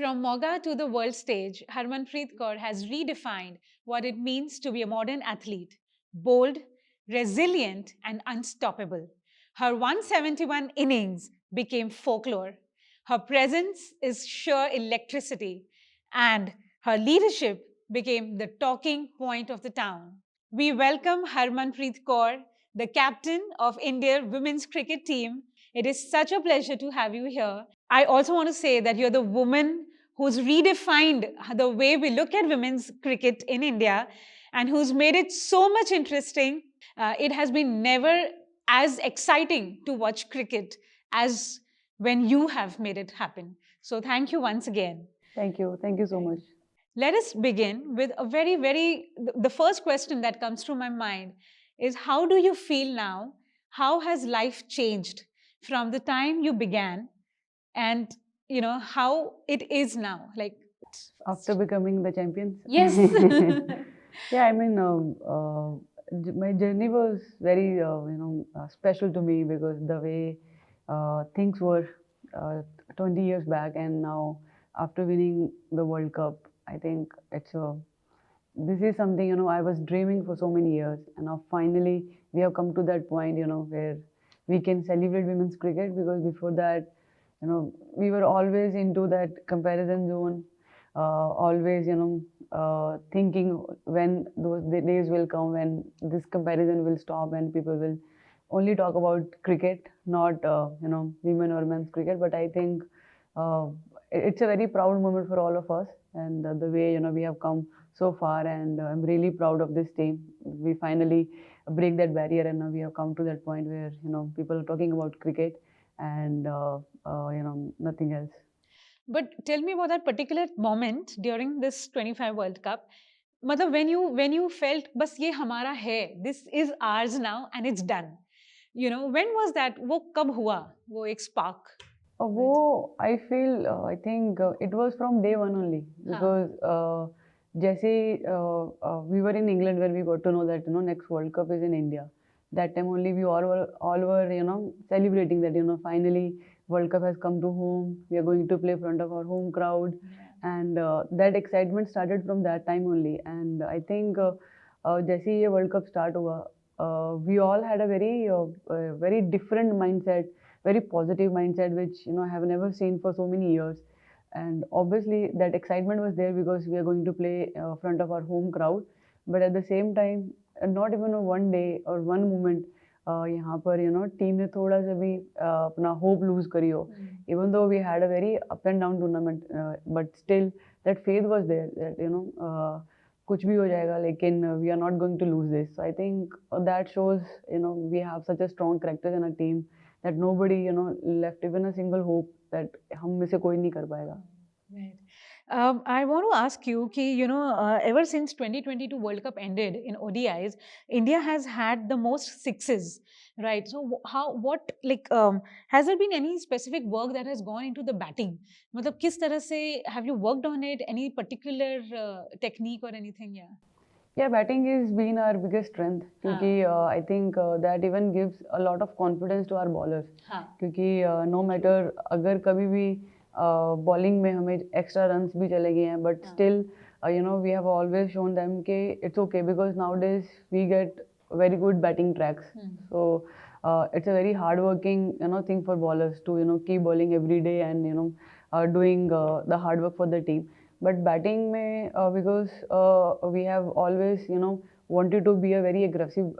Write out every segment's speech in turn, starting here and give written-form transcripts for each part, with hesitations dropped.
From Moga to the world stage, Harmanpreet Kaur has redefined what it means to be a modern athlete: bold, resilient, and unstoppable. Her 171 innings became folklore. Her presence is sheer electricity, and her leadership became the talking point of the town. We welcome Harmanpreet Kaur, the captain of India women's cricket team. It is such a pleasure to have you here. I also want to say that you're the woman who's redefined the way we look at women's cricket in India and who's made it so much interesting. It has been never as exciting to watch cricket as when you have made it happen. So thank you once again. Thank you. Thank you so much. Let us begin with a the first question that comes to my mind is, how do you feel now? How has life changed from the time you began and how it is now? Like, After becoming the champions? yes. Yeah, I mean, my journey was very, special to me because the way things were uh, 20 years back and now after winning the World Cup, I think this is something, I was dreaming for so many years, and now finally we have come to that point, where we can celebrate women's cricket, because before that, we were always into that comparison zone, always, thinking when those days will come when this comparison will stop and people will only talk about cricket, not, women or men's cricket. But I think uh, it's a very proud moment for all of us, and the way, we have come so far, and I'm really proud of this team. We finally break that barrier, and now we have come to that point where, people are talking about cricket and nothing else. But tell me about that particular moment during this 25 World Cup. मतलब when you felt बस ये हमारा है, this is ours now and it's done. When was that? वो कब हुआ? वो एक spark. वो I feel, I think it was from day one only, because जैसे we were in England when we got to know that, next World Cup is in India. That time only we all were, celebrating that, finally World Cup has come to home. We are going to play in front of our home crowd, and that excitement started from that time only. And I think जैसे ये World Cup start हुआ, we all had a very different mindset, very positive mindset, which, I have never seen for so many years. And obviously that excitement was there because we are going to play front of our home crowd. But at the same time, not even a one day or one moment यहाँ पर, team ने थोड़ा सा भी अपना hope loose करी हो. Even though we had a very up and down tournament, but still that faith was there that, कुछ भी हो जाएगा, लेकिन we are not going to lose this. So I think that shows, we have such a strong character in our team that nobody, left even a single hope that हम में से कोई नहीं कर पाएगा. Right. I want to ask you, कि, ever since 2022 World Cup ended in ODIs, India has had the most sixes, right? So has there been any specific work that has gone into the batting? मतलब किस तरह से have you worked on it? Any particular technique or anything? Yeah. Yeah, batting is been our biggest strength, क्योंकि I think that even gives a lot of confidence to our bowlers. क्योंकि no matter अगर कभी भी bowling में हमें extra runs भी चले गए हैं, but still we have always shown them कि it's okay, because nowadays we get very good batting tracks. So it's a very hard working, thing for bowlers to, keep bowling every day and, doing the hard work for the team. But batting में because we have always, wanted to be a very aggressive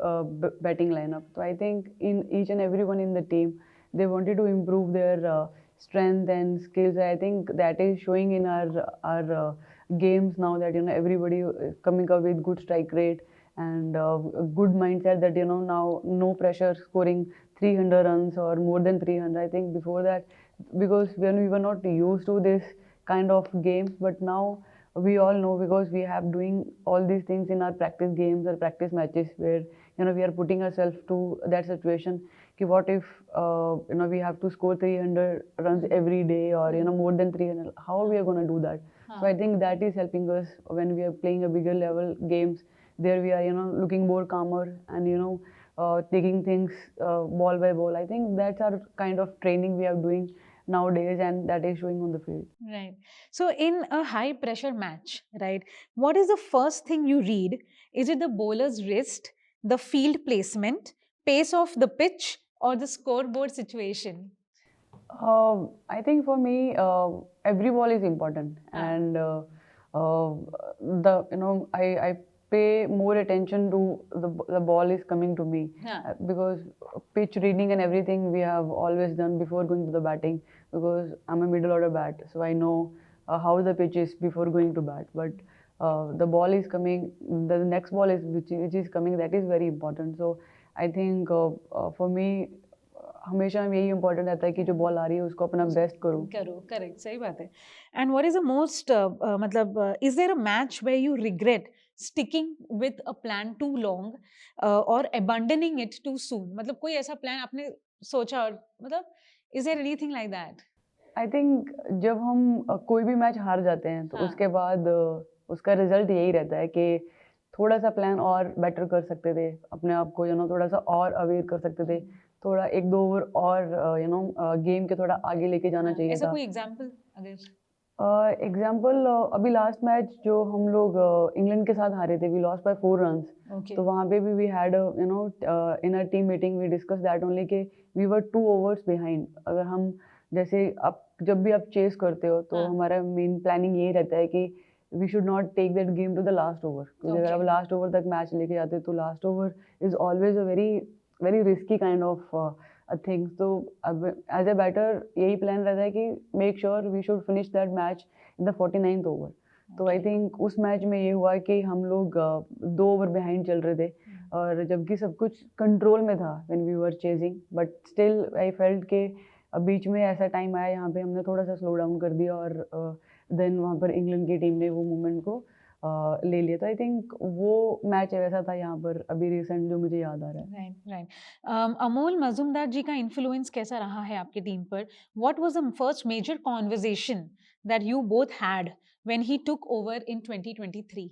batting lineup. So I think in each and everyone in the team, they wanted to improve their strength and skills. I think that is showing in our games now, that, everybody is coming up with good strike rate and a good mindset, that, now no pressure scoring 300 runs or more than 300. I think before that, because when we were not used to this kind of games, but now we all know, because we have doing all these things in our practice games or practice matches, where, we are putting ourselves to that situation. What if we have to score 300 runs every day, or, more than 300? How we are going to do that? So I think that is helping us when we are playing a bigger level games. There we are, looking more calmer and, taking things ball by ball. I think that's our kind of training we are doing nowadays, and that is showing on the field. Right. So, in a high pressure match, right, what is the first thing you read? Is it the bowler's wrist, the field placement, pace of the pitch, or the scoreboard situation? I think for me, every ball is important, and the I pay more attention to the ball is coming to me because pitch reading and everything we have always done before going to the batting, because I'm a middle order bat, so I know how the pitch is before going to bat. But the ball is coming, the next ball is which is coming, that is very important. So I think for me हमेशा यही important रहता है कि जो ball आ रही है उसको अपना बेस्ट करो. करेक्ट, सही बात है. And what is the most मतलब is there a match where you regret sticking with a plan too long और अबंडनिंग इट टू सून? मतलब कोई ऐसा प्लान आपने सोचा और मतलब is there anything like that? I think जब हम कोई भी मैच हार जाते हैं तो उसके बाद उसका रिजल्ट यही रहता है कि थोड़ा सा प्लान और बेटर कर सकते थे, अपने आप को थोड़ा सा और अवेयर कर सकते थे, थोड़ा एक दो ओवर और गेम के थोड़ा आगे लेके जाना चाहिए ऐसा था. कोई एग्जांपल अगर? एग्जाम्पल अभी लास्ट मैच जो हम लोग इंग्लैंड के साथ हारे थे, वी लॉस्ट बाय 4 रन्स. तो वहाँ पे भी we had in a team meeting we discuss that only के वी वर 2 ओवर्स बिहाइंड. अगर हम जैसे आप जब भी आप चेस करते हो तो हमारा मेन प्लानिंग यही रहता है कि we should not take that game to the last over, क्योंकि अगर आप लास्ट ओवर तक मैच लेके जाते हो तो last over is always a very very risky kind of things. तो अब एज ए बैटर यही प्लान रहता है कि make sure we should finish that match in the 49th over. तो आई थिंक उस मैच में ये हुआ कि हम लोग 2 ओवर बिहाइंड चल रहे थे और जबकि सब कुछ कंट्रोल में था when we were chasing, but still I felt के बीच में ऐसा टाइम आया यहाँ पे हमने थोड़ा सा स्लो डाउन कर दिया और देन वहाँ पर इंग्लैंड की टीम ने वो मोमेंट को ले लिया. तो आई थिंक वो मैच ऐसा था यहाँ पर अभी रिसेंट जो मुझे याद आ रहा है. Right right. अमोल मजूमदार जी का इन्फ्लुएंस कैसा रहा है आपकी टीम पर? What was the first major conversation that you both had when he took over in 2023?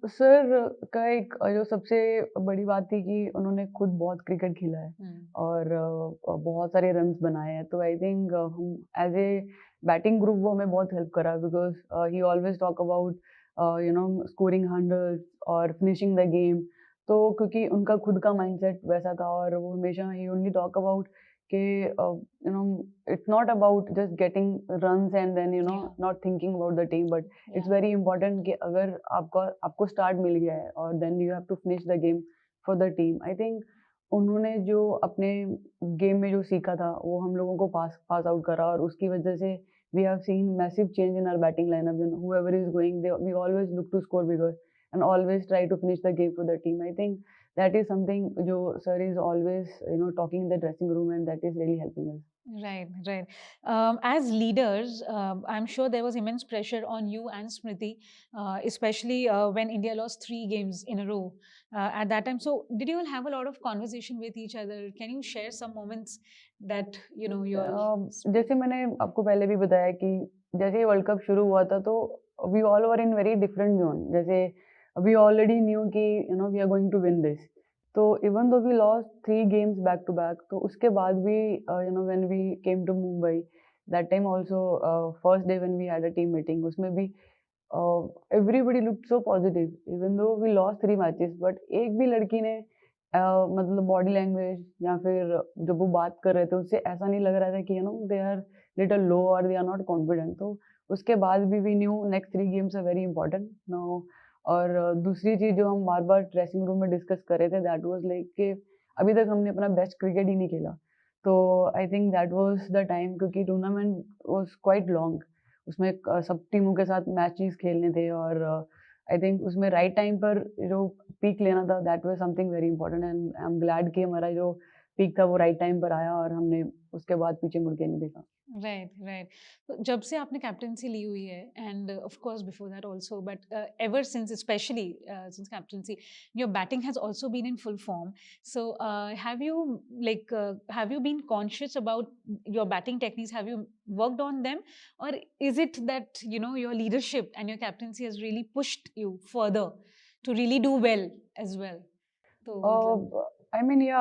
Sir का एक जो सबसे बड़ी बात थी कि उन्होंने खुद बहुत क्रिकेट खेला है और बहुत सारे रन्स बनाए हैं. तो आई थिंक हम एज ए बैटिंग ग्रुप वो हमें बहुत हेल्प करा, because he always talk about scoring hundred और फिनिशिंग द गेम. तो क्योंकि उनका खुद का माइंडसेट वैसा था और वो हमेशा ही ओनली टॉक अबाउट कि it's not about just getting runs and then not thinking about the team, but it's very important कि अगर आपको start मिल गया है और then you have to finish the game for the team. I think उन्होंने जो अपने गेम में जो सीखा था वो हम लोगों को पास आउट करा और उसकी वजह से we have seen massive change in our batting lineup. Whoever is going, we always look to score bigger and always try to finish the game for the team. I think that is something जो sir is always talking in the dressing room, and that is really helping us. Right, right. As leaders, I'm sure there was immense pressure on you and Smriti, especially when India lost 3 games in a row at that time. So, did you all have a lot of conversation with each other? Can you share some moments that you all? जैसे मैंने आपको पहले भी बताया कि जैसे ही world cup शुरू हुआ था तो we all were in very different zone. जैसे वी ऑलरेडी न्यू कि we are going to win this. तो even though we lost 3 games back to back, तो उसके बाद भी when we came to Mumbai that time also first day when we had a team meeting, उसमें भी everybody looked so positive even though we lost 3 matches. But एक भी लड़की ने मतलब बॉडी लैंग्वेज या फिर जब वो बात कर रहे थे उससे ऐसा नहीं लग रहा था कि दे आर लिटिल लो और दे आर नॉट कॉन्फिडेंट. तो उसके बाद भी we knew next 3 games are very important now. और दूसरी चीज़ जो हम बार बार ड्रेसिंग रूम में डिस्कस कर रहे थे दैट वाज लाइक कि अभी तक हमने अपना बेस्ट क्रिकेट ही नहीं खेला. तो I think that was the time, क्योंकि टूर्नामेंट वाज क्वाइट लॉन्ग, उसमें सब टीमों के साथ मैचेस खेलने थे और आई थिंक उसमें राइट टाइम पर जो पीक लेना था that was something very important. And I am glad कि हमारा जो पीक था वो राइट टाइम पर आया और हमने उसके बाद पीछे मुड़ के नहीं देखा. Right right. तो जब से आपने कैप्टनसी ली हुई है and of course before that also, but ever since specially since captaincy your batting has also been in full form. So have you been conscious about your batting techniques? Have you worked on them, और is it that your leadership and your captaincy has really pushed you further to really do well as well? तो I mean या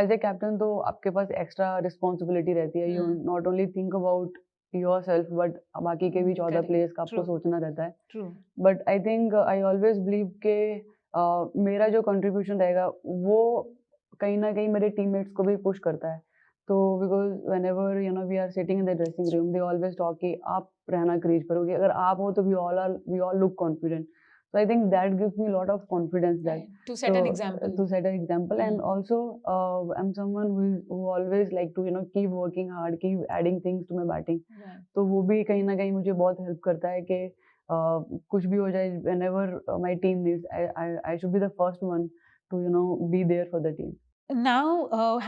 as a captain तो आपके पास extra responsibility रहती है. You not only think about your self but बाकी के भी 14 players का आपको सोचना रहता है. True. But I think I always believe के मेरा जो कंट्रीब्यूशन रहेगा वो कहीं ना कहीं मेरे टीममेट्स को भी पुश करता है. तो because whenever you know we are sitting in the dressing room they always talk कि आप रहना क्रीज पर होगी. अगर आप हो तो we all look confident. So I think that gives me a lot of confidence that To set an example. to set an example. And also I'm someone who always like to keep working hard, keep adding things to my batting. तो वो भी कहीं ना कहीं मुझे बहुत help करता है कि कुछ भी हो जाए, whenever my team needs, I should be the first one to be there for the team. Now,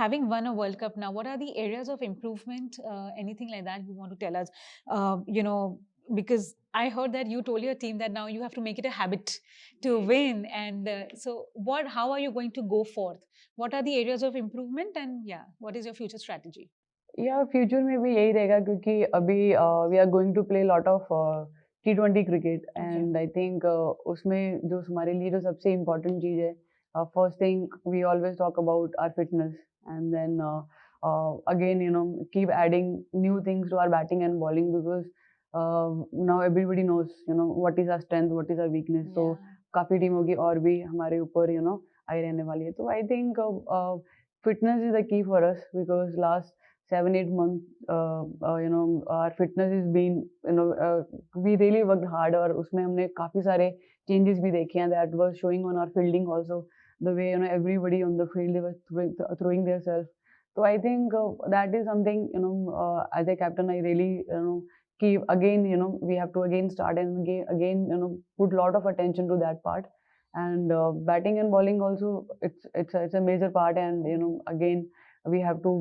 having won a World Cup, now what are the areas of improvement? Anything like that you want to tell us? Because I heard that you told your team that now you have to make it a habit to win, and so how are you going to go forth? What are the areas of improvement, and what is your future strategy? Future में भी यही रहेगा क्योंकि अभी we are going to play lot of T20 cricket. And I think उसमें जो हमारे लिए जो सबसे इम्पोर्टेंट चीज़ है, first thing we always talk about our fitness. And then again keep adding new things to our batting and bowling because now everybody knows what is our strength, what is our weakness. So काफ़ी टीमों की और भी हमारे ऊपर आई रहने वाली है. तो I think fitness is the key for us because last 7-8 months our fitness has been we really worked hard और उसमें हमने काफ़ी सारे changes भी देखे हैं. That was showing on our fielding also, the way everybody on the field they were throwing their self. So I think that is something as a captain I really keep again we have to again start and again put lot of attention to that part. And batting and bowling also it's a major part. And again we have to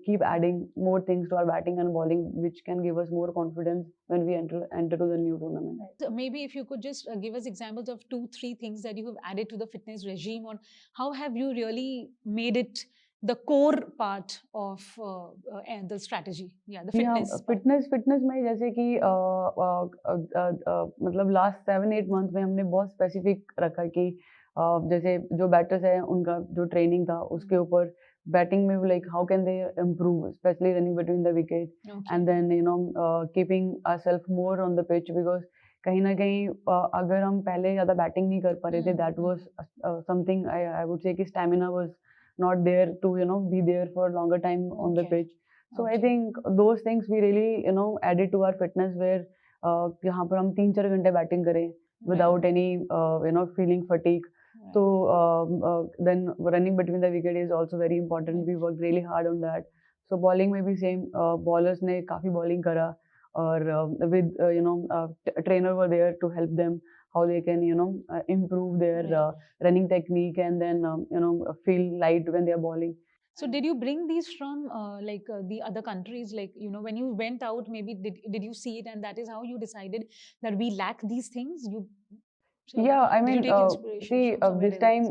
keep adding more things to our batting and bowling which can give us more confidence when we enter to the new tournament. So maybe if you could just give us examples of 2-3 things that you have added to the fitness regime, on how have you really made it the core part of the strategy. The fitness fitness में जैसे कि मतलब last 7-8 month में हमने बहुत specific रखा कि जैसे जो बैटर्स हैं उनका जो ट्रेनिंग था उसके ऊपर बैटिंग में like how can they improve specially running between the wicket. And then keeping ourself more on the pitch because कहीं ना कहीं अगर हम पहले ज़्यादा बैटिंग नहीं कर पा रहे थे, that was something I would say कि stamina was not there to be there for longer time on the pitch. So I think those things we really added to our fitness where यहाँ पर हम 3-4 घंटे batting करें without any feeling fatigue. So then running between the wicket is also very important. We worked really hard on that. So bowling में भी same, bowlers ने काफ़ी bowling करा और with trainer were there to help them how they can improve their running technique and then feel light when they are bowling. So did you bring these from the other countries, like when you went out, maybe did you see it and that is how you decided that we lack these things? I mean see this time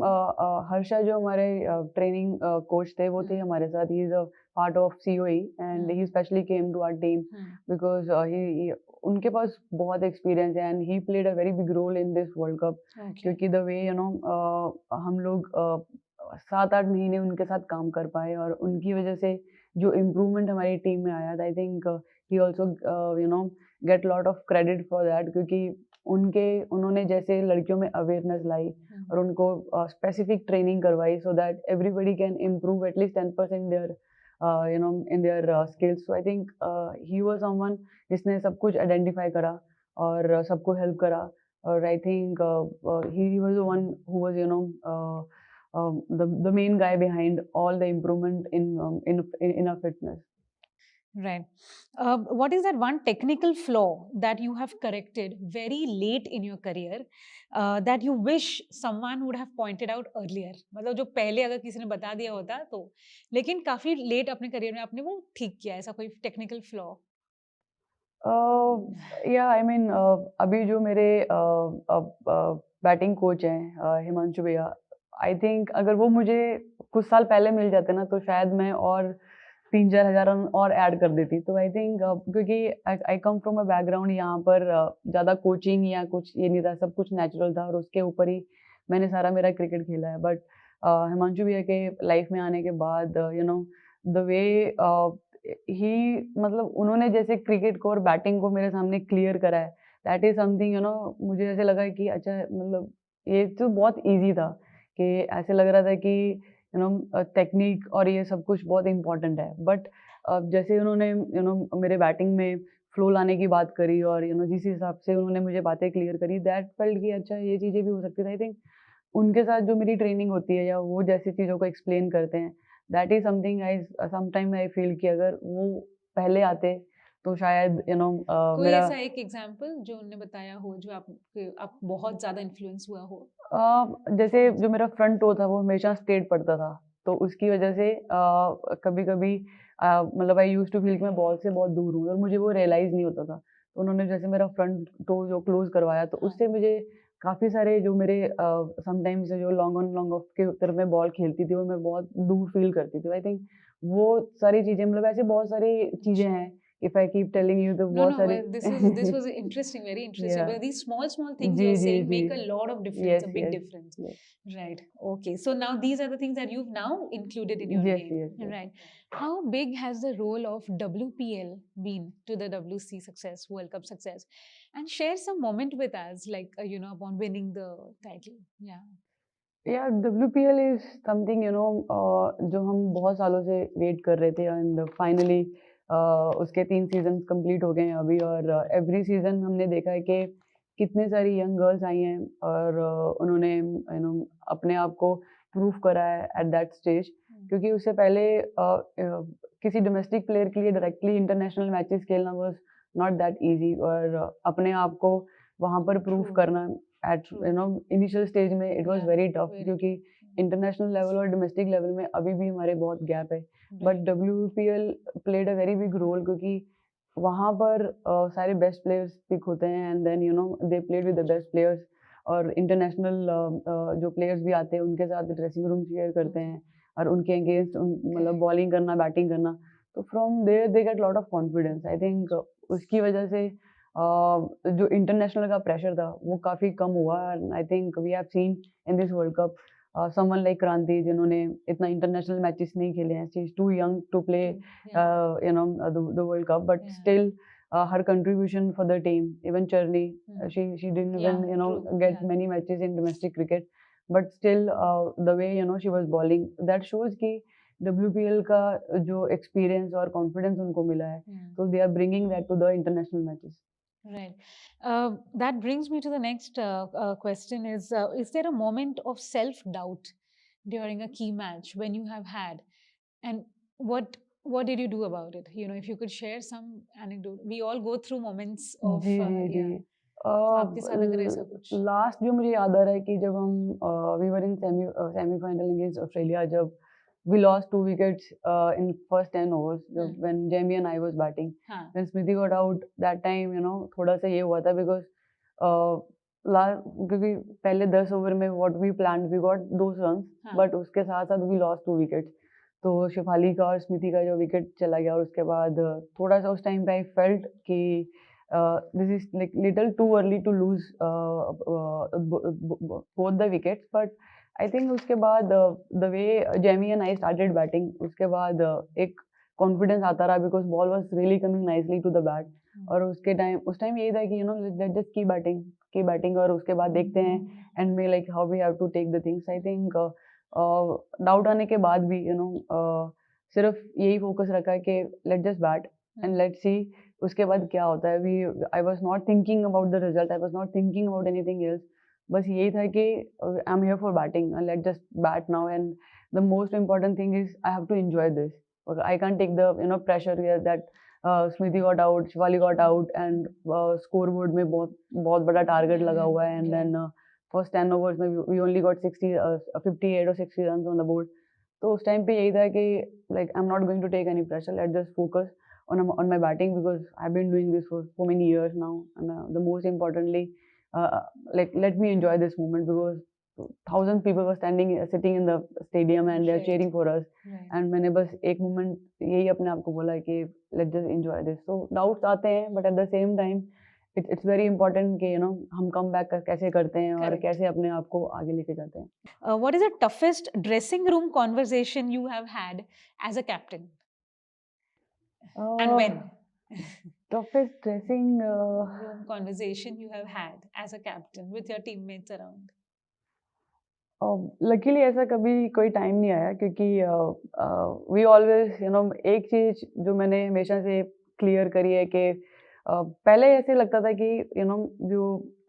Harsha जो हमारे training coach थे वो थे हमारे साथ. he is a part of COE and he specially came to our team because he उनके पास बहुत experience है and he played a very big role in this World Cup. क्योंकि the way हम लोग 7-8 महीने उनके साथ काम कर पाए और उनकी वजह से जो improvement हमारी टीम में आया, I think he also get lot of credit for that क्योंकि उन्होंने जैसे लड़कियों में अवेयरनेस लाई और उनको स्पेसिफिक ट्रेनिंग करवाई so that everybody can improve at least 10% their in their skills. So I think he was someone जिसने सब कुछ आइडेंटिफाई करा और सबको हेल्प करा और I think he was the one who was the main guy behind all the improvement in our fitness. Right. What is that one technical flaw that you have corrected very late in your career that you wish someone would have pointed out earlier? मतलब जो पहले अगर किसी ने बता दिया होता तो, लेकिन काफी लेट अपने करियर में आपने वो ठीक किया, ऐसा कोई टेक्निकल फ्लॉ? I mean अभी जो मेरे बैटिंग कोच हैं हिमांशु भैया, आई थिंक अगर वो मुझे कुछ साल पहले मिल जाते ना तो शायद मैं और 3-4 हज़ार रन और ऐड कर देती. तो आई थिंक क्योंकि आई कम फ्रॉम अ बैकग्राउंड यहाँ पर ज़्यादा कोचिंग या कुछ ये नहीं था, सब कुछ नेचुरल था और उसके ऊपर ही मैंने सारा मेरा क्रिकेट खेला है. बट हिमांशु भैया के लाइफ में आने के बाद यू नो द वे ही मतलब उन्होंने जैसे क्रिकेट को और बैटिंग को मेरे सामने क्लियर करा है, that is something you know मुझे ऐसे लगा कि अच्छा मतलब ये तो बहुत इजी था कि ऐसे लग रहा था कि यू नो टेक्निक और ये सब कुछ बहुत इंपॉर्टेंट है, बट जैसे उन्होंने यू नो मेरे बैटिंग में फ्लो लाने की बात करी और यू नो जिस हिसाब से उन्होंने मुझे बातें क्लियर करी, दैट फेल्ट कि अच्छा ये चीज़ें भी हो सकती थी। आई थिंक उनके साथ जो मेरी ट्रेनिंग होती है या वो जैसी चीज़ों को एक्सप्लेन करते हैं, that is something I sometime I feel कि अगर वो पहले आते तो शायद यू नो कोई मेरा ऐसा एक एग्जाम्पल जो उन्होंने बताया हो जो आप बहुत ज्यादा इन्फ्लुएंस हुआ हो? जैसे जो मेरा फ्रंट टो था वो हमेशा स्ट्रेट पड़ता था, तो उसकी वजह से कभी-कभी मतलब आई यूज्ड टू फील कि मैं बॉल से बहुत दूर हूँ और मुझे वो रियलाइज़ नहीं होता था। तो उन्होंने जैसे मेरा फ्रंट टो जो क्लोज़ करवाया तो हाँ। उससे मुझे काफ़ी सारे जो मेरे समटाइम्स जो लॉन्ग ऑन लॉन्ग ऑफ के तरफ मैं बॉल खेलती थी वो मैं बहुत दूर फील करती थी। आई थिंक वो सारी चीज़ें मतलब ऐसे बहुत सारी चीज़ें हैं, if I keep telling you तो No, बहुत no, सारी this was interesting, very interesting. या But these small things जी, you're जी, saying जी। make a lot of difference, yes, a big yes, difference. Yes. Right. Okay. So now these are the things that you've now included in your Yes, game. yes, yes. Right. How big has the role of WPL been to the WC success, World Cup success? And share some moment with us, like, upon winning the title. Yeah. या WPL is something you know जो हम बहुत सालों से wait कर रहे थे and finally उसके 3 सीजन कंप्लीट हो गए हैं अभी, और एवरी सीजन हमने देखा है कि कितने सारी यंग गर्ल्स आई हैं और उन्होंने यू नो अपने आप को प्रूव करा है एट दैट स्टेज, क्योंकि उससे पहले किसी डोमेस्टिक प्लेयर के लिए डायरेक्टली इंटरनेशनल मैचेस खेलना वाज नॉट दैट इजी, और अपने आप को वहाँ पर प्रूव True. करना at True. You know initial stage में it was Yeah, very tough, very क्योंकि इंटरनेशनल लेवल और डोमेस्टिक लेवल में अभी भी हमारे बहुत गैप है, but Right. WPL played a very big role, क्योंकि वहाँ पर सारे बेस्ट प्लेयर्स पिक होते हैं and then you know they played with the best players, और इंटरनेशनल जो प्लेयर्स भी आते हैं उनके साथ ड्रेसिंग रूम शेयर करते हैं और उनके अगेंस्ट मतलब बॉलिंग करना बैटिंग करना, तो from there they get lot of confidence. I think उसकी वजह से जो इंटरनेशनल का प्रेशर था वो काफ़ी कम हुआ, and I think we have seen in this world cup someone like Kranti जिन्होंने इतना इंटरनेशनल मैचेस नहीं खेले हैं, she is too young to play Yeah. You know the world cup, but Yeah. Still her contribution for the team, even Charni, she didn't Yeah, even you know true. get Yeah. many matches in domestic cricket, but still the way you know she was bowling, that shows कि WPL का जो experience और confidence उनको मिला है, so they are bringing that to the international matches. Right. That brings me to the next question is there a moment of self-doubt during a key match when you have had? And what did you do about it? If you could share some anecdote. We all go through moments of, जी जी जी yeah. तो आपके साथ अगर ऐसा कुछ? Last जो मुझे याद आ रहा है कि जब हम we were in semifinal against Australia, जब we lost 2 wickets in first 10 overs when Jamie and I was batting. हाँ. When Smriti got out that time, you know, थोड़ा सा ये हुआ था because क्योंकि पहले 10 ओवर में what we planned we got 2 runs, but उसके साथ साथ we lost 2 wickets. तो शिफाली का और स्मृति का जो विकेट चला गया, और उसके बाद थोड़ा सा उस टाइम पे आई फेल्ट कि this is like little too early to lose both the wickets, but I think उसके बाद the way Jemi and I started batting, उसके बाद एक कॉन्फिडेंस आता रहा because ball was really coming nicely to the bat, और उस टाइम यही था कि यू नो लेट्स जस्ट की बैटिंग और उसके बाद देखते हैं एंड में like how we have to take the things. I think doubt आने के बाद भी यू नो सिर्फ यही फोकस रखा कि let just bat and let's see उसके बाद क्या होता है। We I was not thinking about the result, I was not thinking about anything else, बस यही था कि I am here for batting and let just bat now, and the most important thing is I have to enjoy this, I can take the you know pressure that Smriti got out, Shivali got out, and score board में बहुत बड़ा target लगा हुआ है, and then first 10 overs में we only got 58 और 60 run on the board. तो उस टाइम पे यही था कि like I am not going to take any pressure, let just focus on my batting because I've been doing this for many years now, and the most importantly like let me enjoy this moment because thousands of people were sitting in the stadium and they're cheering for us, and मैंने बस एक moment यही अपने आप को बोला कि let's just enjoy this. So doubts आते हैं but at the same time it's very important कि हम कम बैक कैसे करते हैं और Correct. कैसे अपने आप को आगे लेके जाते हैं. What is the toughest dressing room conversation you have had as a captain, and when? Toughest dressing Room conversation you have had as a captain with your teammates around. Luckily ऐसा कभी कोई टाइम नहीं आया क्योंकि we always एक चीज जो मैंने हमेशा से क्लियर करी है कि पहले ऐसे लगता था कि जो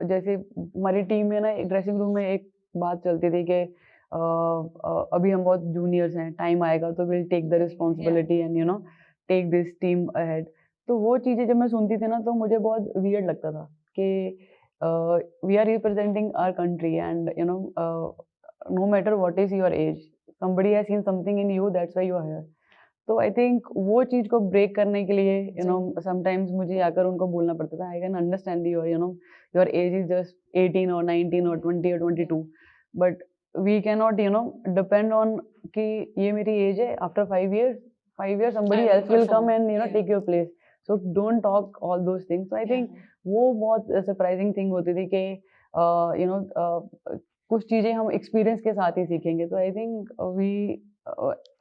जैसे हमारी टीम में ना ड्रेसिंग रूम में एक बात चलती थी कि अभी हम बहुत जूनियर्स हैं, टाइम आएगा तो will take the responsibility and take this team ahead. तो वो चीज़ें जब मैं सुनती थी ना तो मुझे बहुत वियर्ड लगता था कि we are representing our country and no matter what is your age, somebody has seen something in you, that's why you are here. तो आई थिंक वो चीज़ को ब्रेक करने के लिए समटाइम्स मुझे आकर उनको बोलना पड़ता था. I can understand your age is just 18 और 19 और 20 और 22, but we can not depend on कि ये मेरी एज है. After 5 years somebody else will come and take your place. So don't talk all those things. So I think वो बहुत surprising thing होती थी कि कुछ चीज़ें हम एक्सपीरियंस के साथ ही सीखेंगे. तो आई थिंक वी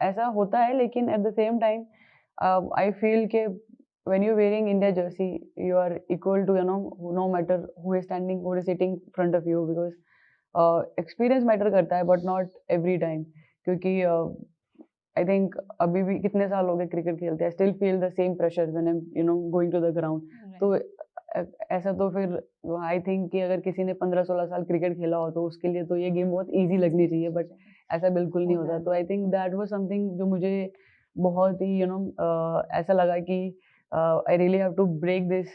ऐसा होता है, लेकिन at the same time I feel के when you're wearing India jersey, you are equal to no matter who is standing, who is sitting in front of you, because experience matter करता है, but not every time. क्योंकि I think अभी भी कितने साल हो गए क्रिकेट खेलते हैं, still feel the same pressure when I am going to the ground. तो ऐसा तो फिर आई थिंक कि अगर किसी ने 15-16 साल क्रिकेट खेला हो तो उसके लिए तो ये गेम बहुत इजी लगनी चाहिए, बट ऐसा बिल्कुल नहीं होता. तो I think that was something जो मुझे बहुत ही ऐसा लगा कि I really have to break this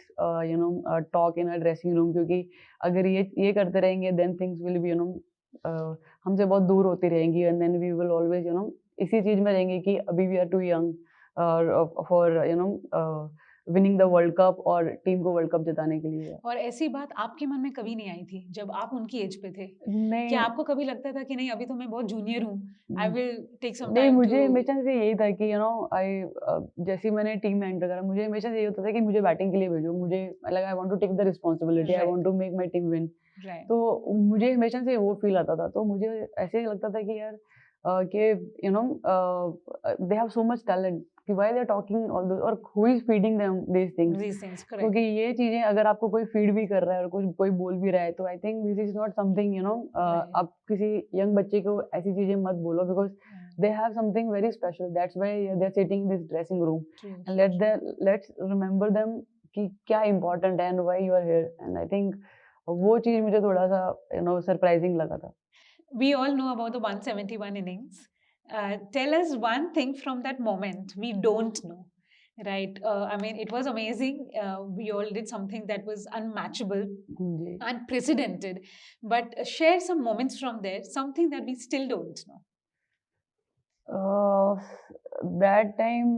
talk in a dressing room, क्योंकि अगर ये करते रहेंगे देन थिंग्स विल बी हमसे बहुत दूर होती रहेंगी, and then we will always इसी चीज़ में रहेंगे कि अभी we are too young for winning the world cup और टीम को वर्ल्ड कप जिताने के लिए. और ऐसी बात आपके मन में कभी नहीं आई थी जब आप उनकी एज पे थे? नहीं, क्या आपको कभी लगता था कि नहीं अभी तो मैं बहुत जूनियर हूँ, आई विल टेक सम नहीं, टाइम? मुझे हमेशा से यही था कि जैसे ही मैंने टीम में एंटर करा, मुझे हमेशा से यही होता था कि मुझे बैटिंग के लिए भेजो. मुझे I want to take the responsibility, I want to make my team win. तो मुझे हमेशा से वो फील आता था. तो मुझे ऐसे ही लगता था कि यार कि they have so much talent, कि why they are talking all though, और who is feeding them these things. क्योंकि ये चीजें अगर आपको कोई फीड भी कर रहा है और कोई बोल भी रहा है, तो I think this is not something आप किसी यंग बच्चे को ऐसी चीजें मत बोलो, because they have something very special. That's why they're sitting in this dressing room. And let's remember them कि क्या important है and why you are here. And I think वो चीज मुझे थोड़ा सा surprising लगा था. We all know about the 171 innings. Tell us one thing from that moment we don't know, right? I mean, it was amazing. We all did something that was unmatchable, unprecedented. But share some moments from there, something that we still don't know. That time,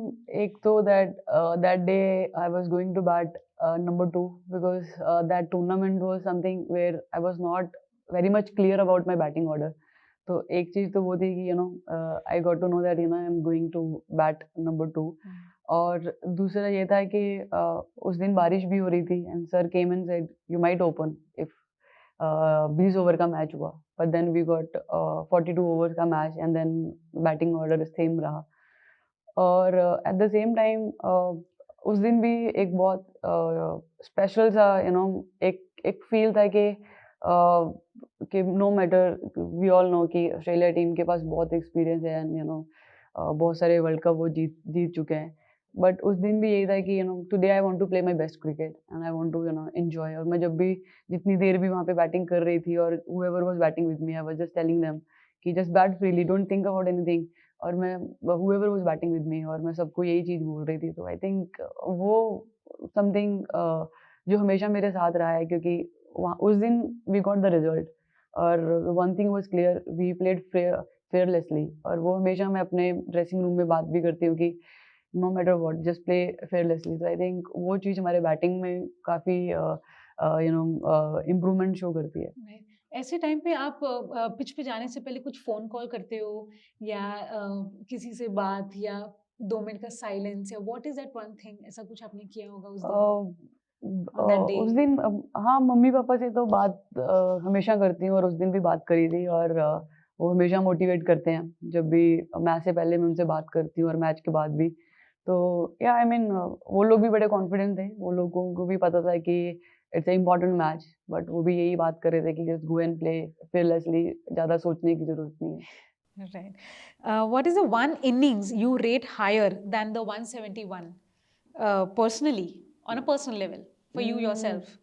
एक तो that day I was going to bat number 2, because that tournament was something where I was not very much clear about my batting order. तो एक चीज़ तो वो थी कि I got to know that I am going to bat number 2. और दूसरा ये था कि उस दिन बारिश भी हो रही थी, and sir came and said you might open if 20 over का मैच हुआ, but then we got 42 over का match, and then batting order same रहा. और एट द सेम टाइम उस दिन भी एक बहुत स्पेशल सा एक फील था कि no matter, we all know कि ऑस्ट्रेलिया टीम के पास बहुत एक्सपीरियंस है, एंड बहुत सारे वर्ल्ड कप वो जीत चुके हैं. बट उस दिन भी यही था कि today I want to play my best cricket and I want to enjoy. और मैं जब भी जितनी देर भी वहाँ पे बैटिंग कर रही थी, और whoever was batting with me, I was just telling them कि just bat freely, don't think about anything. और मैं whoever was batting with me, और मैं सबको यही चीज़ बोल रही थी. तो आई थिंक वो समथिंग जो हमेशा मेरे साथ रहा है, क्योंकि उस दिन वी गॉट द रिजल्ट, और one thing was clear, we played fearlessly. और वो हमेशा मैं अपने ड्रेसिंग रूम में बात भी करती हूँ कि no matter what, just play fearlessly. तो आई थिंक वो चीज़ हमारे बैटिंग में काफ़ी इम्प्रूवमेंट शो करती है. ऐसे टाइम पे आप पिच पे जाने से पहले कुछ फोन कॉल करते हो, या किसी से बात, या 2 मिनट का साइलेंस, या what is that one thing, ऐसा कुछ आपने किया होगा उस दिन? that day? उस दिन हाँ, मम्मी पापा से तो बात हमेशा करती हूँ और उस दिन भी बात करी थी और वो हमेशा मोटिवेट करते हैं जब भी मैच से पहले मैं उनसे बात करती हूँ और मैच के बाद भी। तो या आई मीन वो लोग भी बड़े कॉन्फिडेंट थे, वो लोगों को भी पता था कि it's a important match, but वो भी यही बात कर रहे थे कि just go and play fearlessly, ज़्यादा सोचने की ज़रूरत नहीं है। Right. What is the one innings you rate higher than the 171 personally, on a personal level, for you yourself?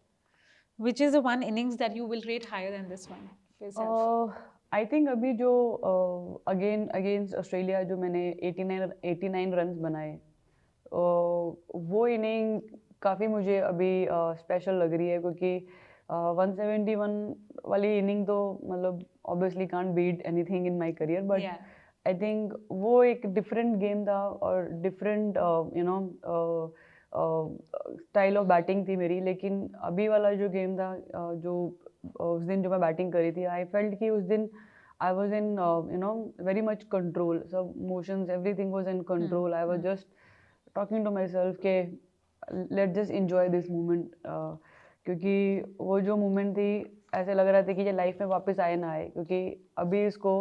Which is the one innings that you will rate higher than this one for yourself? I think अभी जो against Australia जो मैंने 89 runs बनाए, वो inning काफ़ी मुझे अभी special लग रही है क्योंकि 171 वाली इनिंग तो मतलब obviously can't beat anything in my career, but Yeah. I think वो एक डिफरेंट गेम था और different you know style of batting थी मेरी। लेकिन अभी वाला जो गेम था, जो उस दिन जो मैं बैटिंग करी थी, आई फेल्ट कि उस दिन I was in you know very much control, सब emotions everything was in control. I was just talking to myself के let just enjoy this moment, क्योंकि वो जो मोमेंट थी ऐसे लग रहा था कि ये लाइफ में वापस आए ना आए, क्योंकि अभी इसको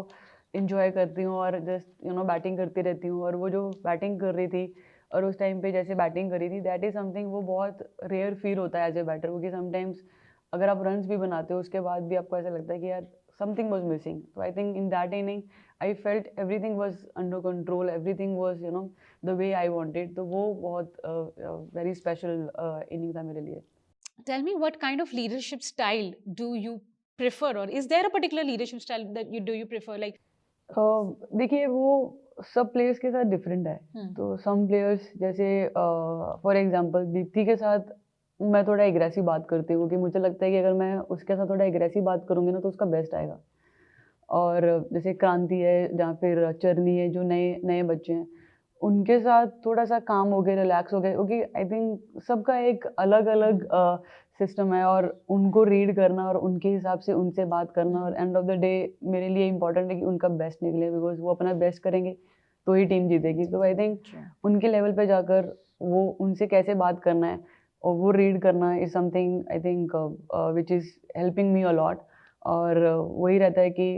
इंजॉय करती हूँ और जस्ट यू नो बैटिंग करती रहती हूँ। और वो जो बैटिंग कर रही थी और उस टाइम पे जैसे बैटिंग करी थी, दैट इज़ समथिंग वो बहुत रेयर फील होता है एज ए बैटर, क्योंकि समटाइम्स अगर आप रन्स भी बनाते हो उसके बाद भी आपको ऐसा लगता है कि यार समथिंग वॉज मिसिंग। तो I think in that inning I felt everything was under control, everything was you know the way I wanted. तो वो बहुत वेरी स्पेशल इनिंग था मेरे लिए। Tell me, what kind of leadership style do you prefer, or is there a particular leadership style that you prefer? Like, देखिए वो सब players के साथ डिफरेंट है। तो सम प्लेयर्स जैसे फॉर एग्जांपल दीप्ति के साथ मैं थोड़ा एग्रेसिव बात करती हूँ, क्योंकि मुझे लगता है कि अगर मैं उसके साथ थोड़ा एग्रेसिव बात करूँगी ना तो उसका बेस्ट आएगा। और जैसे क्रांति है या फिर चरनी है, जो नए नए बच्चे हैं, उनके साथ थोड़ा सा काम हो गए, रिलैक्स हो गए, क्योंकि आई थिंक सबका एक अलग अलग सिस्टम है और उनको रीड करना और उनके हिसाब से उनसे बात करना, और एंड ऑफ द डे मेरे लिए इम्पोर्टेंट है कि उनका बेस्ट निकले, बिकॉज वो अपना बेस्ट करेंगे तो ही टीम जीतेगी। तो आई थिंक उनके लेवल पे जाकर वो उनसे कैसे बात करना है और वो रीड करना is something I think which is helping me a lot. और वही रहता है कि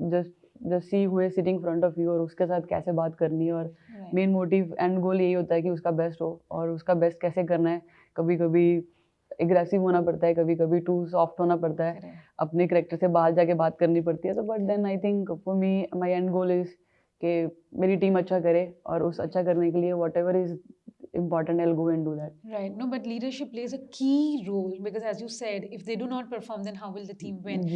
just just see who is sitting front of you और उसके साथ कैसे बात करनी है। और मेन मोटिव एंड गोल यही होता है कि उसका बेस्ट हो, और उसका बेस्ट कैसे करना है। कभी कभी एग्रेसिव होना पड़ता है, कभी कभी टू सॉफ्ट होना पड़ता है, अपने करेक्टर से बाहर जाके बात करनी पड़ती है। तो but then I think for me my end goal is कि मेरी टीम अच्छा करे, और उस अच्छा करने के लिए what ever is important, I'll go and do that. Right. No, but leadership plays a key role because, as you said, if they do not perform, then how will the team win?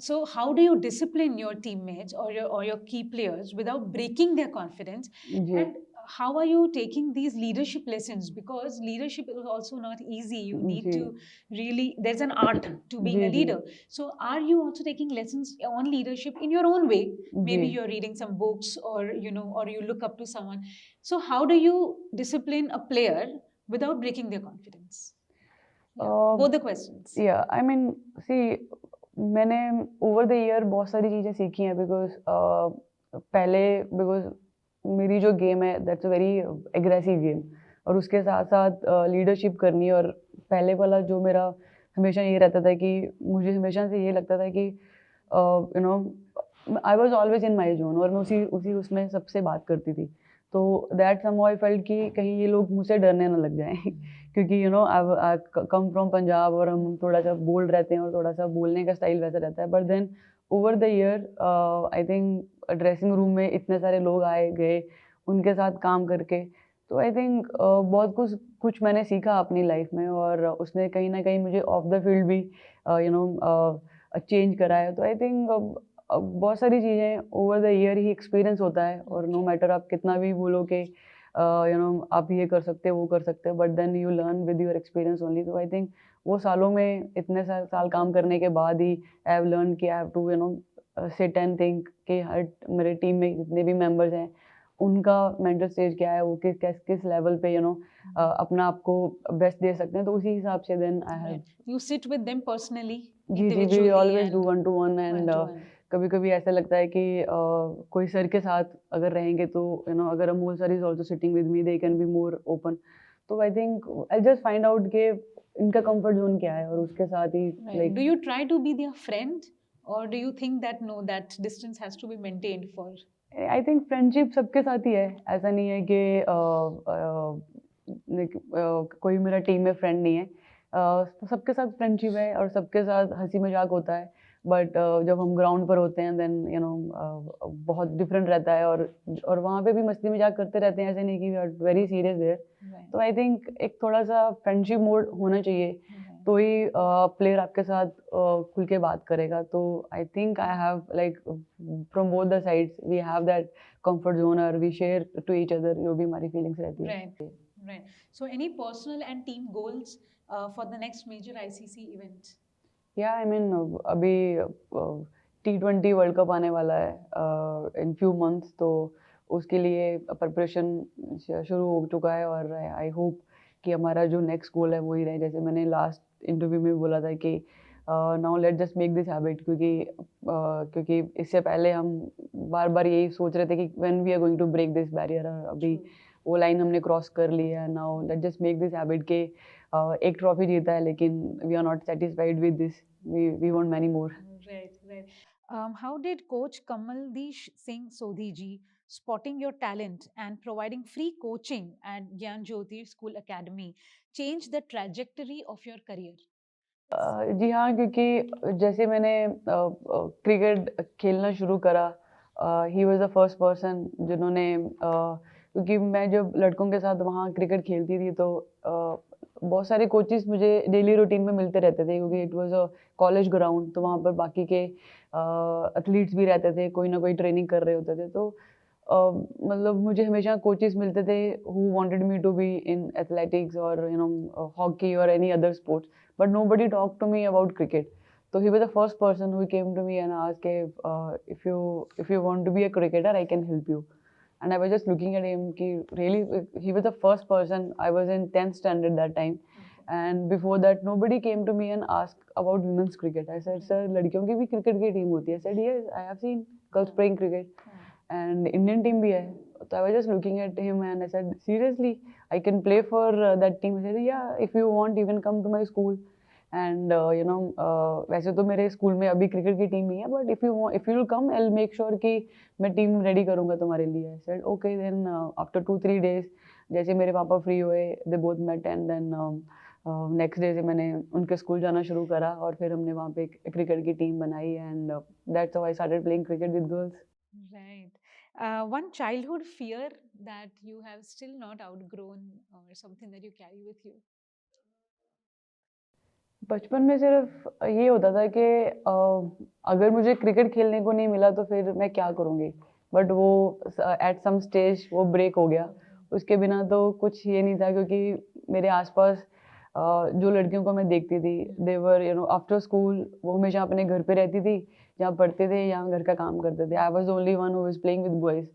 So, how do you discipline your teammates or your key players without breaking their confidence? And how are you taking these leadership lessons? Because leadership is also not easy. You need to really, there's an art to being a leader. So, are you also taking lessons on leadership in your own way? Maybe you're reading some books, or or you look up to someone. So, how do you discipline a player without breaking their confidence? Both the questions. Yeah, I mean, see, मैंने over the year बहुत सारी चीज़ें सीखी हैं, because पहले because मेरी जो game है that's a very aggressive game, और उसके साथ साथ लीडरशिप करनी। और पहले वाला जो मेरा हमेशा ये रहता था कि मुझे हमेशा से ये लगता था कि you no I was always in my zone, और मैं उसी उसी उसमें सबसे बात करती थी। तो दैट समहाउ आई फेल्ट कि कहीं ये लोग मुझसे डरने ना लग जाएं क्योंकि you know I come from Punjab और हम थोड़ा सा बोल्ड रहते हैं और थोड़ा सा बोलने का स्टाइल वैसा रहता है। But then over the year I think dressing room में इतने सारे लोग आए गए, उनके साथ काम करके, तो आई थिंक बहुत कुछ मैंने सीखा अपनी लाइफ में, और उसने कहीं ना कहीं मुझे ऑफ द फील्ड भी यू नो चेंज करा है। तो आई थिंक बहुत सारी चीज़ें over the year he experience होता है, और नो मैटर आप कितना भी बोलो कि यू नो आप ये कर सकते हो वो कर सकते हो, but then you learn with your experience only. तो आई थिंक वो सालों में इतने साल काम करने के बाद ही आई हैव लर्न कि I have to you know sit and think कि हर मेरे टीम में जितने भी मेंबर्स हैं उनका मेंटल स्टेज क्या है, वो किस लेवल पे यू नो अपना आपको बेस्ट दे सकते हैं। तो उसी हिसाब से then I have you sit with them personally. जी we always do 1-to-1, and कभी कभी ऐसा लगता है कि कोई सर के साथ अगर रहेंगे तो यू नो अगर Amol sir is also sitting with me, they can be more open. तो I think I just find out के इनका कंफर्ट जोन क्या है और उसके साथ ही Right. Do you try to be their friend, or do you think that no, that distance has to be maintained for? I think friendship सबके साथ ही है, ऐसा नहीं है कि कोई मेरा टीम में फ्रेंड नहीं है। सबके साथ फ्रेंडशिप है और सबके साथ हंसी मजाक होता है, बट जब हम ग्राउंड पर होते हैं देन यू नो बहुत डिफरेंट रहता है, और वहाँ पे भी मस्ती मजाक करते रहते हैं, ऐसे नहीं कि we are very serious there. तो आई थिंक एक थोड़ा सा फ्रेंडशिप मोड होना चाहिए, तो ही प्लेयर आपके साथ खुल के बात करेगा। तो I think I have like from both the sides we have that comfort zone, और we share to each other जो भी हमारी फीलिंग्स रहती है। Right. Right. So, any personal and team goals for the next major ICC event? या I mean अभी T20 world cup आने वाला है इन फ्यू मंथ्स, तो उसके लिए प्रिपरेशन शुरू हो चुका है, और आई होप कि हमारा जो नेक्स्ट गोल है वही रहे। जैसे मैंने लास्ट इंटरव्यू में बोला था कि now let just make this habit, क्योंकि इससे पहले हम बार बार यही सोच रहे थे कि when we are going to break this barrier, अभी वो लाइन हमने क्रॉस कर ली है। Now let just make this habit के एक ट्रॉफी जीता है, लेकिन we are not satisfied with this, we want many more. Right, right. How did Coach Kamaldeep Singh Sodhi ji spotting your talent and providing free coaching at Gyan Jyoti School Academy change the trajectory of your career? जी हाँ, क्योंकि जैसे मैंने cricket खेलना शुरू करा, he was the first person जिन्होंने क्योंकि मैं जब लड़कों के साथ वहाँ क्रिकेट खेलती थी तो बहुत सारे कोचेस मुझे डेली रूटीन में मिलते रहते थे, क्योंकि it was a college ground, तो वहाँ पर बाकी के एथलीट्स भी रहते थे, कोई ना कोई ट्रेनिंग कर रहे होते थे। तो मतलब मुझे हमेशा कोचेस मिलते थे who wanted me to be in athletics और यू नो हॉकी और any other sports, but nobody talked to me about cricket. So he was the first person who came to me and asked, if you want to be a cricketer, I can help you. And I was just looking at him, really, he was the first person. I was in 10th standard that time. And before that, nobody came to me and asked about women's cricket. I said, sir, लड़कियों की भी cricket की team होती है? I said, yes, I have seen girls playing cricket. And Indian team भी है. So I was just looking at him and I said, seriously, I can play for that team. He said, yeah, if you want, you can come to my school. And वैसे तो मेरे school में अभी cricket की team नहीं है, but if you will come I will make sure कि मैं टीम रेडी करूँगा तुम्हारे लिए। I said okay. Then after 2-3 days जैसे मेरे पापा फ्री हुए, they both met, and then next day से मैंने उनके स्कूल जाना शुरू करा, और फिर हमने वहाँ पे क्रिकेट की टीम बनाई, and that's how I started playing cricket with girls. Right. One childhood fear that you have still not outgrown, or something that you carry with you? बचपन में सिर्फ ये होता था कि अगर मुझे क्रिकेट खेलने को नहीं मिला तो फिर मैं क्या करूँगी, बट वो एट सम स्टेज वो ब्रेक हो गया। उसके बिना तो कुछ ये नहीं था, क्योंकि मेरे आसपास जो लड़कियों को मैं देखती थी, देवर यू नो आफ्टर स्कूल वो हमेशा अपने घर पे रहती थी, जहाँ पढ़ते थे यहाँ घर का काम करते थे। I was the only one who was playing with boys.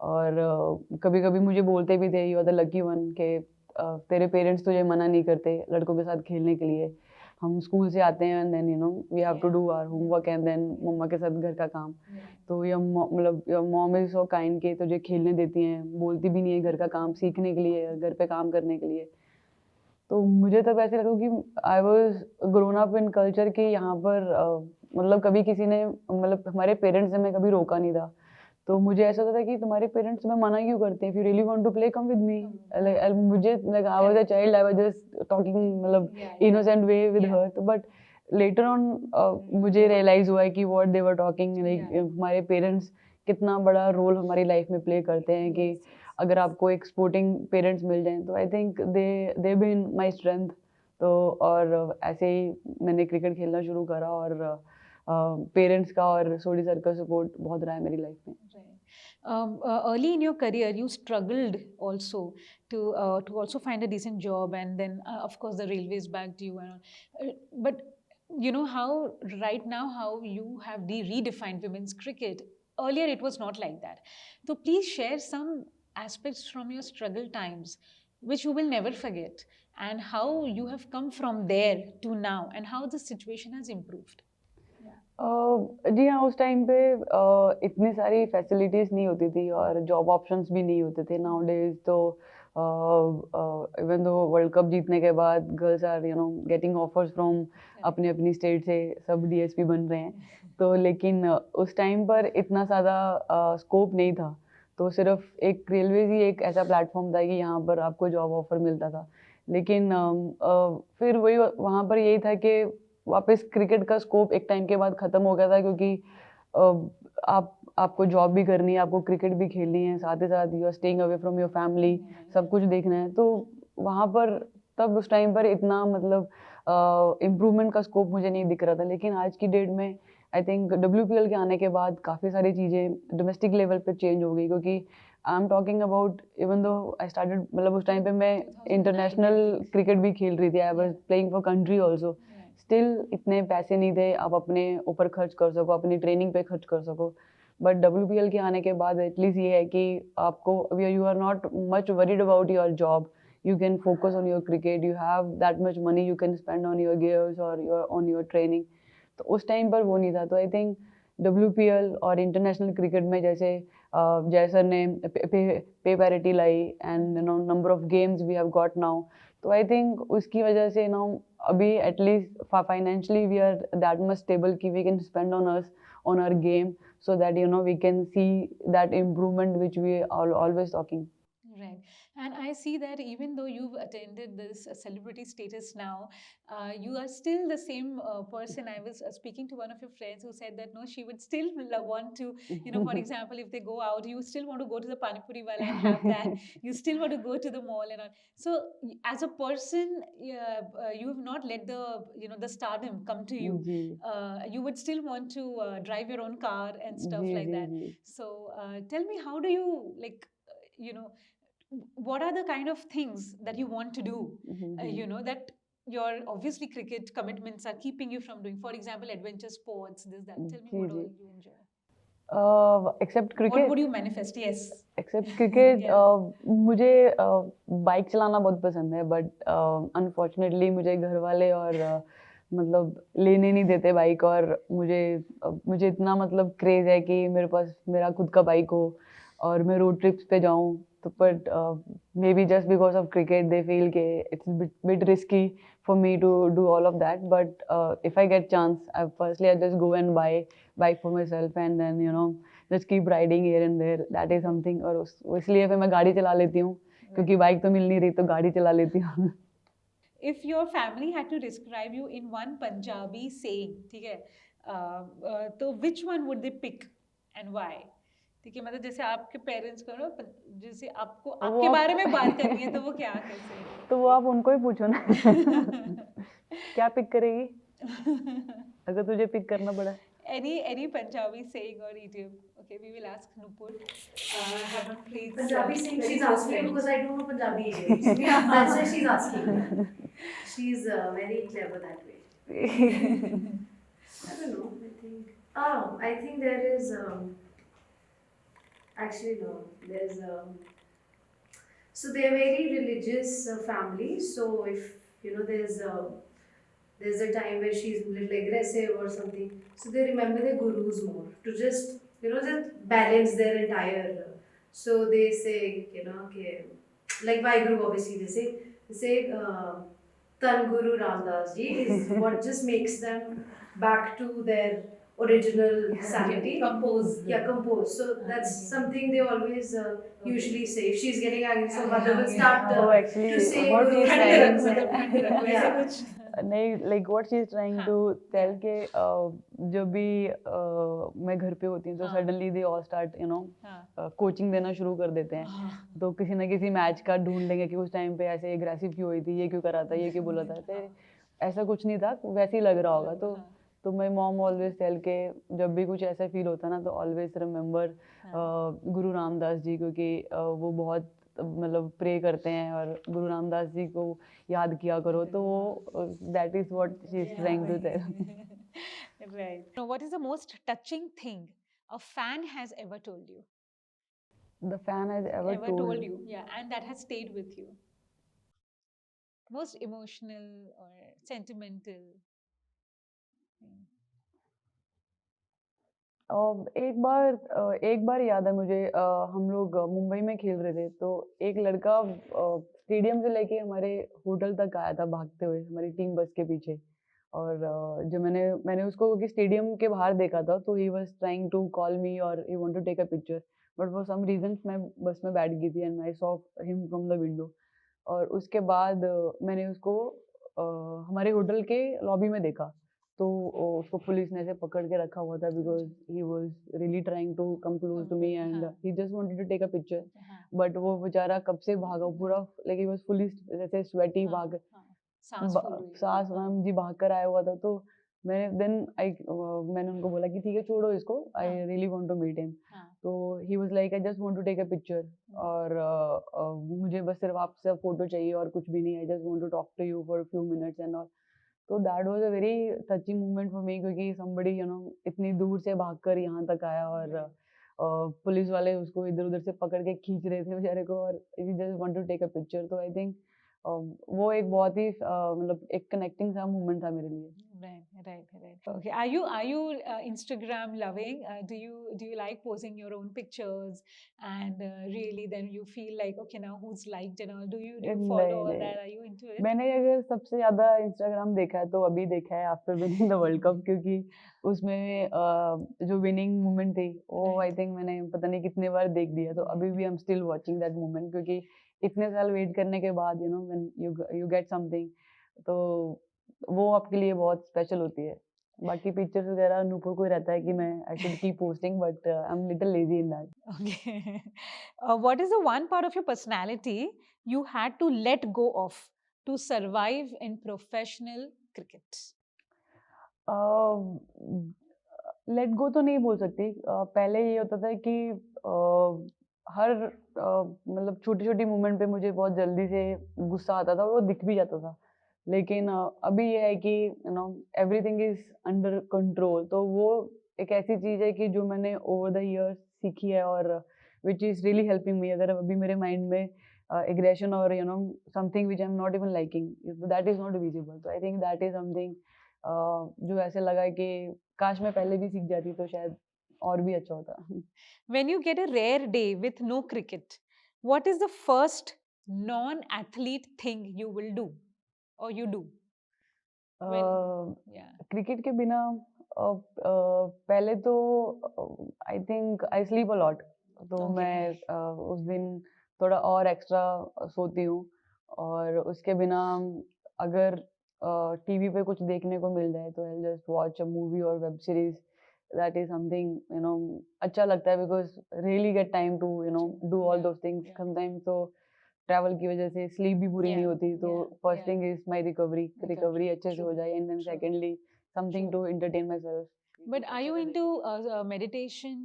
और कभी कभी मुझे बोलते भी थे, you are the lucky one, के तेरे पेरेंट्स तुझे मना नहीं करते लड़कों के साथ खेलने के लिए। हम स्कूल से आते हैं and then you know we have to do our homework, and then मम्मा के साथ घर का काम। तो ये मतलब मॉम इज सो काइंड के तुझे खेलने देती हैं, बोलती भी नहीं है घर का काम सीखने के लिए, घर पे काम करने के लिए। तो मुझे तब ऐसे लगा कि I was grown up in culture कि यहाँ पर मतलब कभी किसी ने मतलब हमारे पेरेंट्स ने हमें कभी रोका नहीं था। तो मुझे ऐसा होता था कि तुम्हारे पेरेंट्स तुम्हें मना क्यों करते हैं, if you really want to play come with me. मुझे like I was a child, I was just talking मतलब इनोसेंट वे विद हर। तो बट लेटर ऑन मुझे रियलाइज हुआ है कि what they were talking, like हमारे parents कितना बड़ा रोल हमारी लाइफ में प्ले करते हैं, कि अगर आपको एक स्पोर्टिंग पेरेंट्स मिल जाएं तो I think they been my strength. तो और ऐसे ही मैंने क्रिकेट खेलना शुरू करा, और पेरेंट्स का और सोडी सर का सपोर्ट बहुत रहा है मेरी लाइफ में। Early in your career, you struggled also to also find a decent job, and then of course the railways backed you. But you know how right now how you have redefined women's cricket. Earlier it was not like that. So please share some aspects from your struggle times, which you will never forget, and how you have come from there to now, and how the situation has improved. जी हाँ, उस time पे इतनी सारी facilities नहीं होती थी और job options भी नहीं होते थे। नाउ डेज तो इवन दो वर्ल्ड कप जीतने के बाद girls are getting offers from अपनी अपनी स्टेट से, सब डीएसपी बन रहे हैं। तो लेकिन उस टाइम पर इतना ज़्यादा स्कोप नहीं था, तो सिर्फ एक रेलवेज ही एक ऐसा प्लेटफॉर्म था कि यहाँ पर आपको जॉब ऑफर मिलता था। लेकिन फिर वही वहाँ पर यही था कि वापस क्रिकेट का स्कोप एक टाइम के बाद ख़त्म हो गया था, क्योंकि आपको जॉब भी करनी है, आपको क्रिकेट भी खेलनी है, साथ ही साथ you are staying away from your family, सब कुछ देखना है। तो वहाँ पर तब उस टाइम पर इतना मतलब इम्प्रूवमेंट का स्कोप मुझे नहीं दिख रहा था। लेकिन आज की डेट में आई थिंक WPL के आने के बाद काफ़ी सारी चीज़ें डोमेस्टिक लेवल पे चेंज हो गई, क्योंकि I am talking about even though I started, मतलब उस टाइम पे मैं इंटरनेशनल क्रिकेट भी खेल रही थी, आई was playing for country also. Still इतने पैसे नहीं थे आप अपने ऊपर खर्च कर सको, अपनी ट्रेनिंग पे खर्च कर सको। बट WPL के आने के बाद एटलीस्ट ये है कि आपको you are not much worried about your job, you can focus on your cricket, you have that much money you can spend on your gears or on your training। तो उस टाइम पर वो नहीं था। तो आई थिंक WPL और international cricket में जैसे जय सर ने पे पैरिटी लाई and number of games we have got now, तो आई थिंक उसकी वजह से अभी at least financially we are that much stable कि we can spend on us on our game, so that we can see that improvement which we are always talking. Right. And I see that even though you've attended this celebrity status now, you are still the same person. I was speaking to one of your friends who said that no, she would still want to, for example, if they go out, you still want to go to the Pani Puri wala and have that. You still want to go to the mall and all. So, as a person, you have not let the, the stardom come to you. You would still want to drive your own car and stuff जी like जी that. जी So, tell me, how do you what are the kind of things that you want to do that your obviously cricket commitments are keeping you from doing, for example, adventure sports, this that. Tell me जी what all जी you enjoy. Except What cricket, would you manifest? Yes. Except cricket Yeah. मुझे bike चलाना बहुत पसंद है, but unfortunately मुझे घर वाले और मतलब लेने नहीं देते बाइक। और मुझे इतना मतलब क्रेज़ है कि मेरे पास मेरा खुद का बाइक हो और मैं रोड ट्रिप्स पे जाऊँ। तो but maybe just because of cricket they feel के it's bit risky for me to do all of that, but if I get chance, firstly I just go and buy bike for myself, and then just keep riding here and there, that is something। और इसलिए फिर मैं गाड़ी चला लेती हूँ, क्योंकि bike तो मिल नहीं रही, तो गाड़ी चला लेती हूँ। If your family had to describe you in one Punjabi saying, ठीक है, तो which one would they pick and why? ठीक है, मतलब जैसे आपके पेरेंट्स को ना, जैसे आपको तो वो आपके आप बारे में बात करनी है, तो वो क्या कैसे? तो वो आप उनको ही पूछो ना। क्या पिक करेगी अगर तुझे पिक करना पड़ा? Any Punjabi saying or idiom? Okay, we will ask Nupur. Harmanpreet's Punjabi saying very she's close asking me friend. because I don't know Punjabi idioms. That's why she's asking me. She's very clever that way. I don't know. I think there is. Actually, no. There's. So they're very religious family. So if there's a time where she's a little aggressive or something, so they remember their gurus more to just just balance their entire. So they say okay, like Vaheguru obviously they say Tan Guru Ramdas ji is what just makes them back to their original sanity. Compose. Yeah, compose. So that's something they always usually say. If she's getting angry, so mother will start Oh, actually, to say what Guru she's ठंड trying रख, मतलब ठंड रखो, ऐसे Yeah. कुछ. नहीं, like what she is trying हाँ, to tell yeah. के जब भी मैं घर पे होती हूँ, तो हाँ. suddenly they all start हाँ. कोचिंग देना शुरू कर देते हैं। हाँ. तो किसी ना किसी मैच का ढूंढ लेंगे कि उस टाइम पे ऐसे एग्रेसिव क्यों हुई थी, ये क्यों करा था, ये क्यों बोला था। तो ऐसा कुछ नहीं था, वैसे ही लग रहा होगा। तो माई मॉम ऑलवेज टेल के जब भी कुछ ऐसा फील होता ना, तो ऑलवेज रिमेंबर गुरु रामदास जी, क्योंकि वो बहुत मतलब प्रे करते हैं, और गुरु रामदास जी को याद किया करो। तो वो that is what she is trying to tell. Right. Now, what is the most touching thing a fan has ever told you? The fan has ever Ever told you, yeah, and that has stayed with you. Most emotional or sentimental thing. एक बार याद है मुझे, हम लोग मुंबई में खेल रहे थे, तो एक लड़का स्टेडियम से लेके हमारे होटल तक आया था भागते हुए हमारी टीम बस के पीछे। और जो मैंने उसको क्योंकि स्टेडियम के बाहर देखा था, तो he was trying to call me और he want to take a picture, but for some reasons मैं बस में बैठ गई थी and I saw him from the window. और उसके बाद मैंने उसको हमारे होटल के लॉबी में देखा, तो उसको पुलिस ने ऐसे पकड़ के रखा हुआ था because he was really trying to come close to me and he just wanted to take a picture. But वो बेचारा कब से भागा पूरा, लाइक ही वाज फुली जैसे स्वेटी भाग सांस वाम जी भाग कर आया हुआ था। तो मैंने उनको बोला कि ठीक है छोड़ो इसको, I really want to meet him. तो he was like I just want to take a picture, और मुझे बस सिर्फ आपसे फोटो चाहिए और कुछ भी नहीं, I just want to talk to you for few minutes and all. तो that was a very touching moment for me, क्योंकि समबडी इतनी दूर से भागकर यहाँ तक आया, और पुलिस वाले उसको इधर उधर से पकड़ के खींच रहे थे बेचारे को, और he just want to take a picture. तो आई थिंक वो एक बहुत ही मतलब एक कनेक्टिंग सा मोमेंट था मेरे लिए। Right. Okay. Are you Instagram loving? Do you like posting your own pictures and really then you feel like okay now who's liked and all? Do you follow all नहीं, that? Are you into it? मैंने अगर सबसे ज्यादा Instagram देखा है तो अभी देखा है after winning the world cup, क्योंकि उसमें जो विनिंग मोमेंट थी वो आई थिंक मैंने पता नहीं कितने बार देख दिया। तो अभी भी I am still watching that moment, क्योंकि इतने साल वेट करने के बाद व्हेन यू गेट समथिंग, तो वो आपके लिए बहुत स्पेशल होती है। बाकी पिक्चर्स वगैरह नूपुर को ही रहता है कि मैं I should keep posting, but I am little lazy in that. Okay. What is the one part of your personality you had to let go of to survive in professional cricket? Let go तो नहीं बोल सकती। पहले ये होता था कि हर मतलब छोटी-छोटी मोमेंट पे मुझे बहुत जल्दी से गुस्सा आता था और वो दिख भी जाता था। लेकिन अभी ये है कि एवरीथिंग इज़ अंडर कंट्रोल, तो वो एक ऐसी चीज़ है कि जो मैंने ओवर द इयर्स सीखी है, और which is really helping me. अगर अभी मेरे माइंड में एग्रेशन और something which I am not even liking, that is not visible. तो I think that is something जो ऐसे लगा कि काश मैं पहले भी सीख जाती तो शायद और भी अच्छा होता। When you get a rare day with no cricket, what is the first non-athlete thing you will do or you do? Yeah. Cricket के बिना पहले तो I think I sleep a lot. तो Okay. मैं उस दिन थोड़ा और एक्स्ट्रा सोती हूँ, और उसके बिना अगर टीवी पे कुछ देखने को मिल जाए तो I just watch a movie और web series. That is something अच्छा लगता है, because really get time to do all those things. Yeah. Sometimes तो ट्रैवल की वजह से स्लीप भी पूरी नहीं होती, तो first thing is my recovery अच्छे से हो जाए, and then secondly something to entertain myself. But are you into meditation,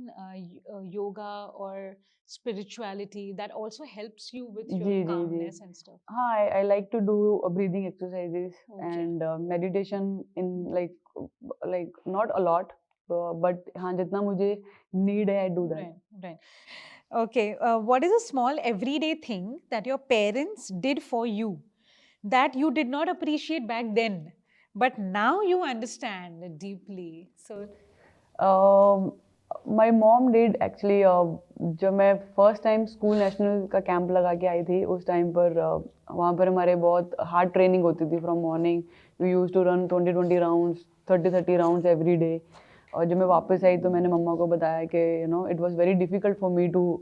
yoga, or spirituality that also helps you with your जी जी जी calmness and stuff? हाँ, I like to do breathing exercises Okay. And meditation in like not a lot, but हाँ जितना मुझे need है I do that. Right. Okay. What is a small everyday thing that your parents did for you that you did not appreciate back then, but now you understand it deeply? So, my mom did actually, जब मैं first time school national का camp लगा के आई थी उस time पर वहाँ पर हमारे बहुत हार्ड ट्रेनिंग होती थी from morning. We use to run 20 rounds 30 rounds every day. और जब मैं वापस आई तो मैंने मम्मा को बताया कि it was very difficult for me to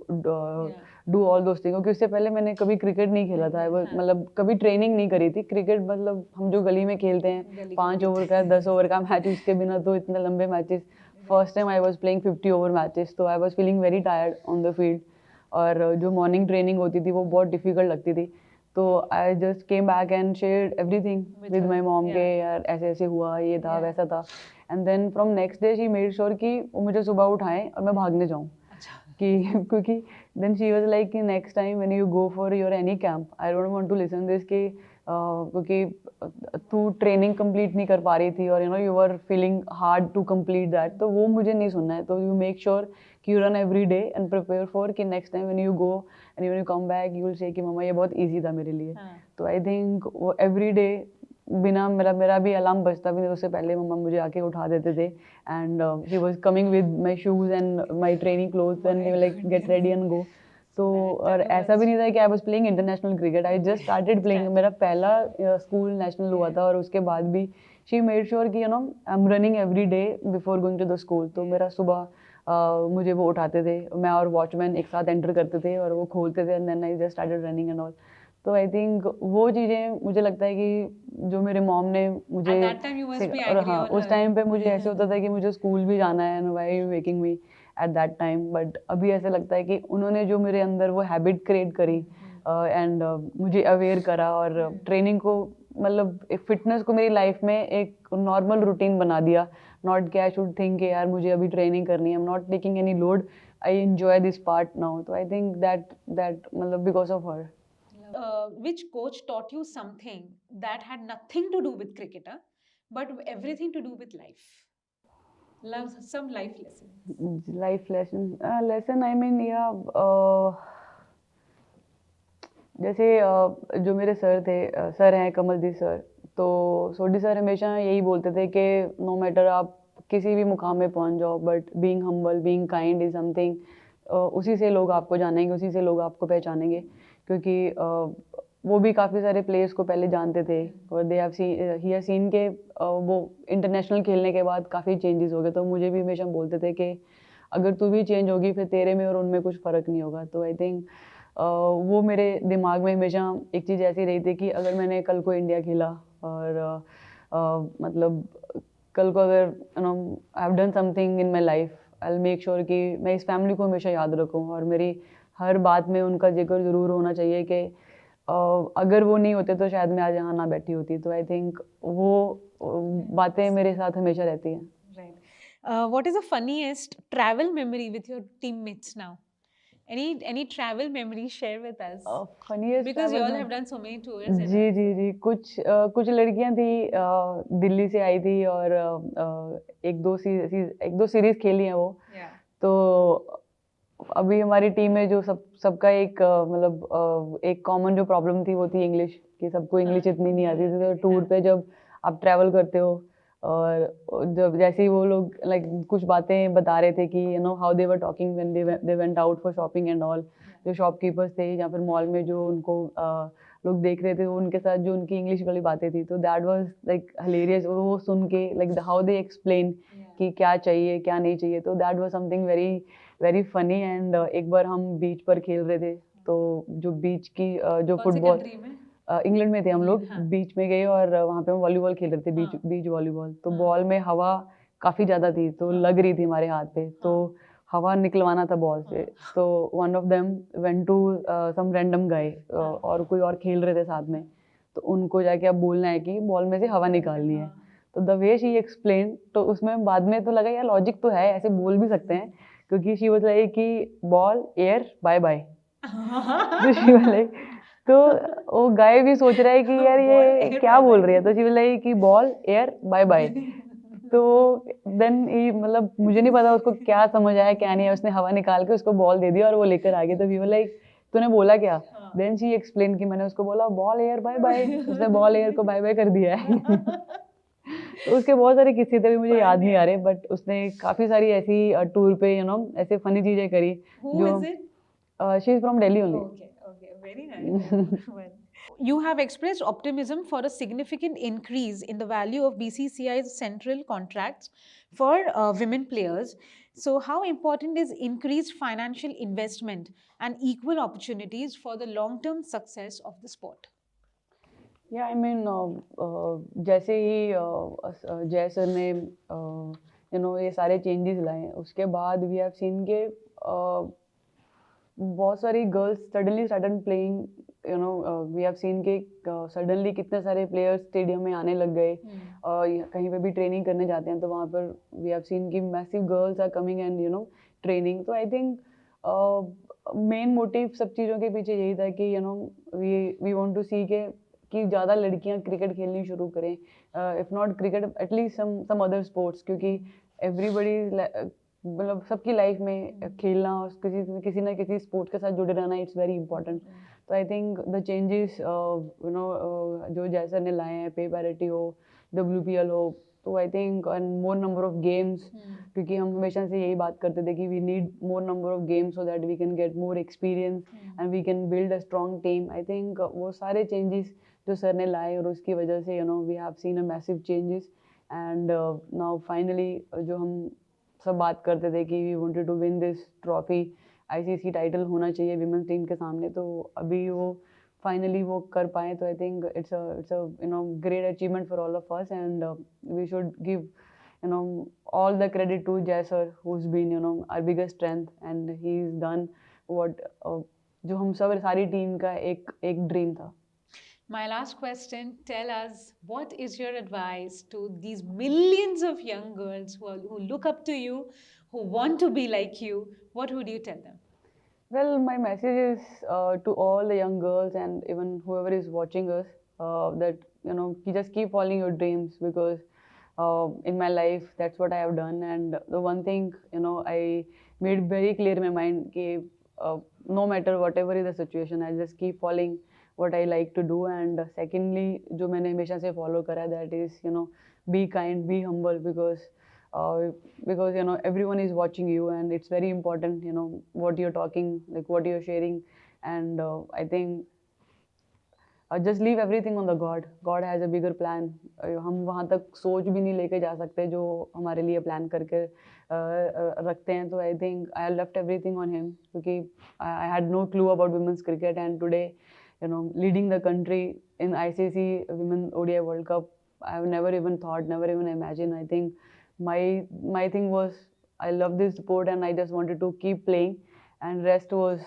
do all those thing, क्योंकि उससे पहले मैंने कभी क्रिकेट नहीं खेला था। मतलब कभी ट्रेनिंग नहीं करी थी। क्रिकेट मतलब हम जो गली में खेलते हैं 5 ओवर का 10 ओवर का मैच, उसके बिना तो इतने लंबे matches. First time I was playing 50 over matches, तो I was feeling very tired on the field, और जो मॉर्निंग ट्रेनिंग होती थी वो बहुत डिफिकल्ट लगती थी। तो I just came back and shared everything with my mom के यार ऐसे ऐसे हुआ, ये था वैसा था। And then from next day she made sure कि वो मुझे सुबह उठाएं और मैं भागने जाऊँ, कि क्योंकि देन शी वाज लाइक कि next time when you go for your any camp I don't want to listen this कि क्योंकि तू ट्रेनिंग कंप्लीट नहीं कर पा रही थी और you are feeling hard to complete that, तो वो मुझे नहीं सुनना है। तो यू मेक श्योर कि you run every day and prepare for कि next time when you go and when you come back you will say कि मम्मा ये बहुत ईजी था मेरे लिए। तो आई थिंक वो एवरी डे बिना मेरा भी अलार्म बजता भी नहीं, उससे पहले मम्मा मुझे आके उठा देते थे and she was coming with my shoes and my training clothes and they were like get ready and go. तो और ऐसा भी नहीं था कि आई was playing international cricket, I just started playing. मेरा पहला स्कूल नेशनल हुआ था और उसके बाद भी शी मेड श्योर कि I am running every day before going to the school. तो मेरा सुबह मुझे वो उठाते थे, मैं और वॉचमैन एक साथ एंटर करते थे और वो खोलते थे and then I just started running and all. तो आई थिंक वो चीज़ें मुझे लगता है कि जो मेरे मॉम ने मुझे At that time you must be और angry हाँ on उस her. टाइम पे मुझे ऐसे होता था कि मुझे स्कूल भी जाना है and why you making me at that time. But अभी ऐसा लगता है कि उन्होंने जो मेरे अंदर वो हैबिट क्रिएट करी एंड मुझे अवेयर करा और ट्रेनिंग को मतलब एक फिटनेस को मेरी लाइफ में एक नॉर्मल रूटीन बना दिया। नॉट कि आई शुड थिंक कि यार मुझे अभी ट्रेनिंग करनी है, आई am not taking any load, I enjoy this part now. तो आई थिंक दैट मतलब because of her. Which coach taught you something that had nothing to do with cricketer, but everything to do with life? Love some life lesson. Life lesson I mean या जैसे जो मेरे sir थे, sir हैं Kamaljeet sir, तो सोडी sir हमेशा यही बोलते थे कि नो मैटर आप किसी भी मुकाम में पहुंच जाओ but being humble being kind is something, उसी से लोग आपको जानेंगे, उसी से लोग आपको पहचानेंगे। क्योंकि वो भी काफ़ी सारे प्लेयर्स को पहले जानते थे और they have he have seen के वो इंटरनेशनल खेलने के बाद काफ़ी चेंजेस हो गए। तो मुझे भी हमेशा बोलते थे कि अगर तू भी चेंज होगी फिर तेरे में और उनमें कुछ फ़र्क नहीं होगा। तो आई थिंक वो मेरे दिमाग में हमेशा एक चीज़ ऐसी रही थी कि अगर मैंने कल को इंडिया खेला और मतलब कल को अगर you know I have done something in my life, I will make sure कि मैं इस फैमिली को हमेशा याद रखूँ और मेरी हर बात में उनका जिक्र ज़रूर होना चाहिए कि अगर वो नहीं होते तो शायद मैं आज यहाँ ना बैठी होती। तो आई थिंक वो बातें मेरे साथ हमेशा रहती हैं। Right. What is the funniest travel memory with your teammates now? Any travel memory share with us? Funniest Because you all have done so many tours. and जी all. जी जी कुछ लड़कियां थी दिल्ली से आई थी और एक दो सीरीज खेली हैं वो। Yeah. तो अभी हमारी टीम में जो सबका एक मतलब एक कॉमन जो प्रॉब्लम थी वो थी इंग्लिश, कि सबको इंग्लिश इतनी नहीं आती थी। तो टूर पे जब आप ट्रैवल करते हो और जब जैसे ही वो लोग लाइक कुछ बातें बता रहे थे कि you know how they were talking when they went out for shopping and all, जो शॉपकीपर्स थे या फिर मॉल में जो उनको लोग देख रहे थे उनके साथ जो उनकी इंग्लिश वाली बातें थी, तो दैट वाज लाइक हिलेरियस। वो सुन के लाइक हाउ दे एक्सप्लेन कि क्या चाहिए क्या नहीं चाहिए, तो that was something very very funny. And एक बार हम बीच पर खेल रहे थे तो जो बीच की जो कौन से फुटबॉल country में? इंग्लैंड में थे हम लोग, हाँ। बीच में गए और वहाँ पे हम वॉलीबॉल खेल रहे थे, बीच वॉलीबॉल। तो बॉल में हवा काफ़ी ज़्यादा थी तो लग रही थी हमारे हाथ पे, तो हवा निकलवाना था बॉल से। तो one of them went to some random guy और कोई और खेल रहे थे साथ में, तो उनको जाके अब बोलना है कि बॉल में से हवा निकालनी है। तो द वे शी एक्सप्लेन, तो उसमें बाद में तो लगा यार लॉजिक तो है, ऐसे बोल भी सकते हैं, क्योंकि शी वाज लाइक कि बॉल एयर बाय बाय। तो शी वाज लाइक, तो वो गाय भी सोच रहा है कि यार ये क्या बोल रही है, तो शी वाज लाइक कि बॉल एयर बाय बाय। तो देन ही मतलब मुझे नहीं पता उसको क्या समझ आया क्या नहीं है, उसने हवा निकाल के उसको बॉल दे दिया और वो लेकर आ गया। तो वी वर लाइक तूने बोला क्या? देन शी एक्सप्लेन कि मैंने उसको बोला बॉल एयर बाय बाय, उसने बॉल एयर को बाय बाय कर दिया है। तो उसके बहुत सारे किस्से थे, मुझे याद नहीं आ रहे, बट उसने काफ़ी सारी ऐसी टूर पे यू नो ऐसे फनी चीज़ें करी। Who is it? She is from Delhi only. Okay, very nice. Well, you have expressed optimism for a significant increase in the value of BCCI's central contracts for women players. So, how important is increased financial investment and equal opportunities for the long-term success of the sport? या I mean जैसे ही जय sir ने you know ये सारे changes लाए, उसके बाद we have seen के बहुत सारी girls suddenly started playing, you know we have seen के सडनली कितने सारे प्लेयर्स स्टेडियम में आने लग गए। कहीं पे भी ट्रेनिंग करने जाते हैं तो वहाँ पर वी हैव सीन कि massive girls are coming and you know training. तो आई थिंक मेन मोटिव सब चीज़ों के पीछे यही था कि you know we want to see के कि ज़्यादा लड़कियां क्रिकेट खेलनी शुरू करें, if not cricket at least some other sports, क्योंकि एवरीबडी मतलब सबकी लाइफ में खेलना और किसी ना किसी स्पोर्ट के साथ जुड़े रहना इट्स वेरी इंपॉर्टेंट। तो आई थिंक द चेंजेस जो जैसर ने लाए हैं, पे पैरिटी हो, WPL हो, तो I think and more number of games, क्योंकि हम हमेशा से यही बात करते थे कि we need more number of games so that we can get more experience and we can build a strong team. I think वो सारे चेंजेस जो सर ने लाए और उसकी वजह से we have seen a massive changes and now finally जो हम सब बात करते थे कि we wanted to win this trophy, ICC title होना चाहिए विमेंस टीम के सामने, तो अभी वो फाइनली वो कर पाए, तो I think it's a great achievement for all of us and we should give all the credit to Jai sir, who's been our biggest strength, and he's done what जो हम सब सारी टीम का एक ड्रीम था। My last question, tell us, what is your advice to these millions of young girls who look up to you, who want to be like you? What would you tell them? Well, my message is to all the young girls and even whoever is watching us, that you just keep following your dreams, because in my life that's what I have done, and the one thing I made very clear in my mind that no matter whatever is the situation, I just keep following what I like to do, and secondly जो मैंने हमेशा से follow करा, that is be kind, be humble, because everyone is watching you, and it's very important what you're talking, like what you're sharing, and I think just leave everything on the God has a bigger plan। हम वहाँ तक सोच भी नहीं लेके जा सकते जो हमारे लिए प्लान करके रखते हैं, तो I think I left everything on him, क्योंकि I had no clue about women's cricket, and today leading the country in ICC Women ODI World Cup, I have never even thought, never even imagined। I think my thing was I love this sport and I just wanted to keep playing, and rest was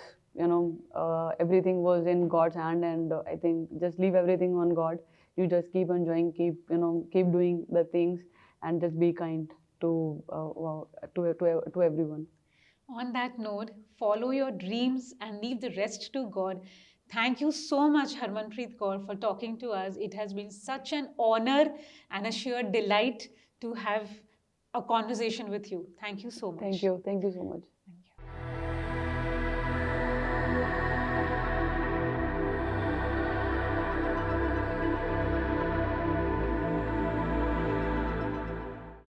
everything was in God's hand, and I think just leave everything on God, you just keep enjoying, keep doing the things, and just be kind to everyone। On that note, follow your dreams and leave the rest to God. Thank you so much, Harmanpreet Kaur, for talking to us. It has been such an honor and a sheer delight to have a conversation with you. Thank you so much. Thank you so much।